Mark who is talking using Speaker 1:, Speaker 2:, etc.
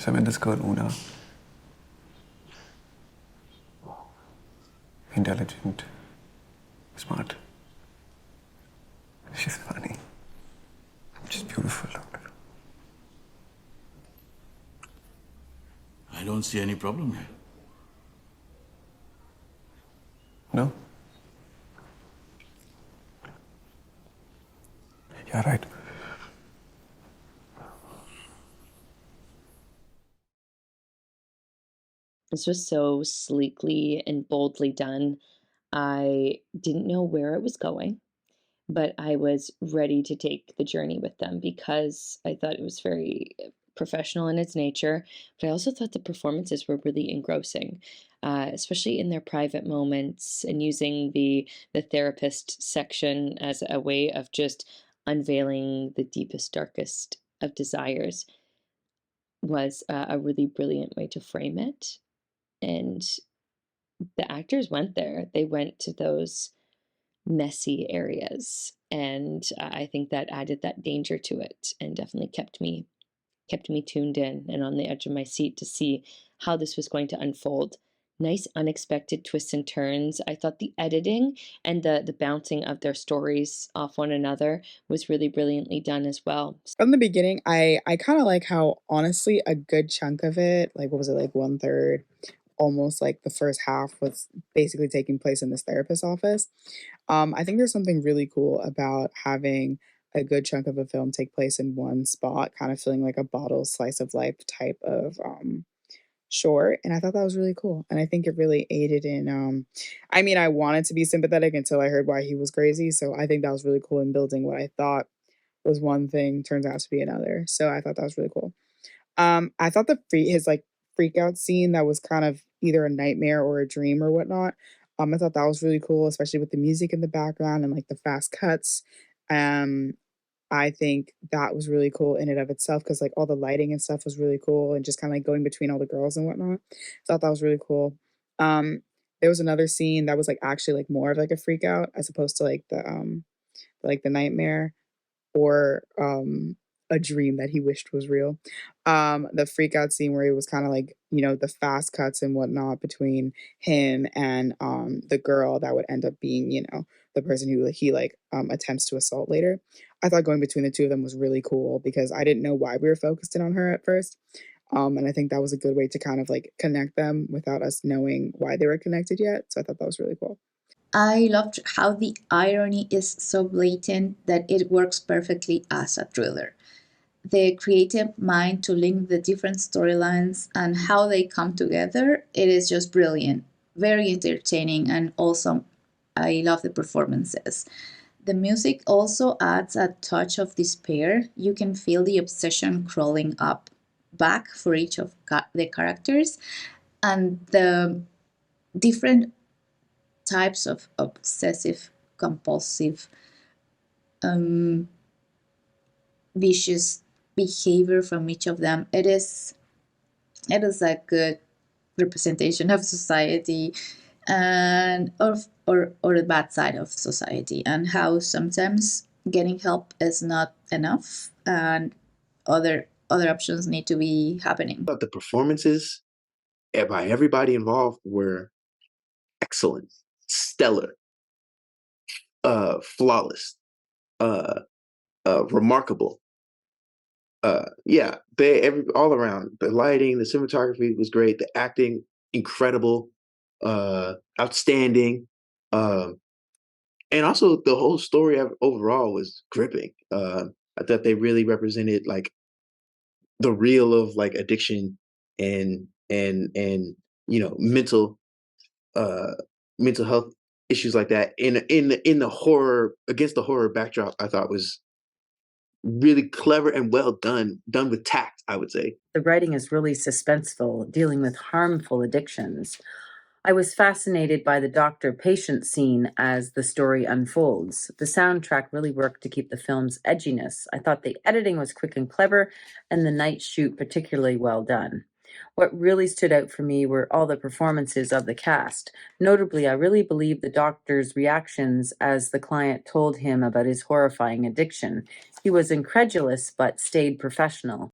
Speaker 1: So I met this girl, Una. Intelligent, smart. She's funny. Just beautiful.
Speaker 2: I don't see any problem here.
Speaker 1: No? Yeah, right.
Speaker 3: This was so sleekly and boldly done. I didn't know where it was going, but I was ready to take the journey with them because I thought it was very professional in its nature. But I also thought the performances were really engrossing, especially in their private moments and using the therapist section as a way of just unveiling the deepest, darkest of desires was a really brilliant way to frame it. And the actors went there. They went to those messy areas, and I think that added that danger to it and definitely kept me tuned in and on the edge of my seat to see how this was going to unfold. Nice unexpected twists and turns. I thought the editing and the bouncing of their stories off one another was really brilliantly done as well.
Speaker 4: From the beginning, I kind of like how honestly a good chunk of it, like what was it, like 1/3, almost like the first half was basically taking place in this therapist's office. I think there's something really cool about having a good chunk of a film take place in one spot, kind of feeling like a bottle slice of life type of short. And I thought that was really cool. And I think it really aided in I mean, I wanted to be sympathetic until I heard why he was crazy. So I think that was really cool in building what I thought was one thing turns out to be another. So I thought that was really cool. I thought his like freak out scene that was kind of either a nightmare or a dream or whatnot. I thought that was really cool, especially with the music in the background and like the fast cuts. Um, I think that was really cool in and of itself because like all the lighting and stuff was really cool and just kind of like going between all the girls and whatnot. Thought that was really cool. Um, there was another scene that was like actually like more of like a freak out as opposed to like the nightmare or a dream that he wished was real. The freak out scene where it was kind of like, the fast cuts and whatnot between him and the girl that would end up being, the person who he like attempts to assault later. I thought going between the two of them was really cool because I didn't know why we were focusing on her at first. And I think that was a good way to kind of like connect them without us knowing why they were connected yet. So I thought that was really cool.
Speaker 5: I loved how the irony is so blatant that it works perfectly as a thriller. The creative mind to link the different storylines and how they come together, it is just brilliant, very entertaining, and also I love the performances. The music also adds a touch of despair. You can feel the obsession crawling up back for each of the characters, and the different types of obsessive compulsive vicious behavior from each of them. It is a good representation of society and or the bad side of society, and how sometimes getting help is not enough and other options need to be happening.
Speaker 6: But the performances by everybody involved were excellent, stellar, flawless, uh, remarkable. Yeah, all around. The lighting, the cinematography was great. The acting, incredible, outstanding, and also the whole story overall was gripping. I thought they really represented like the real of like addiction and uh mental health issues like that in the horror against the horror backdrop. I thought was really clever and well done with tact, I would say.
Speaker 7: The writing is really suspenseful, dealing with harmful addictions. I was fascinated by the doctor-patient scene as the story unfolds. The soundtrack really worked to keep the film's edginess. I thought the editing was quick and clever, and the night shoot particularly well done. What really stood out for me were all the performances of the cast. Notably, I really believed the doctor's reactions as the client told him about his horrifying addiction. He was incredulous but stayed professional.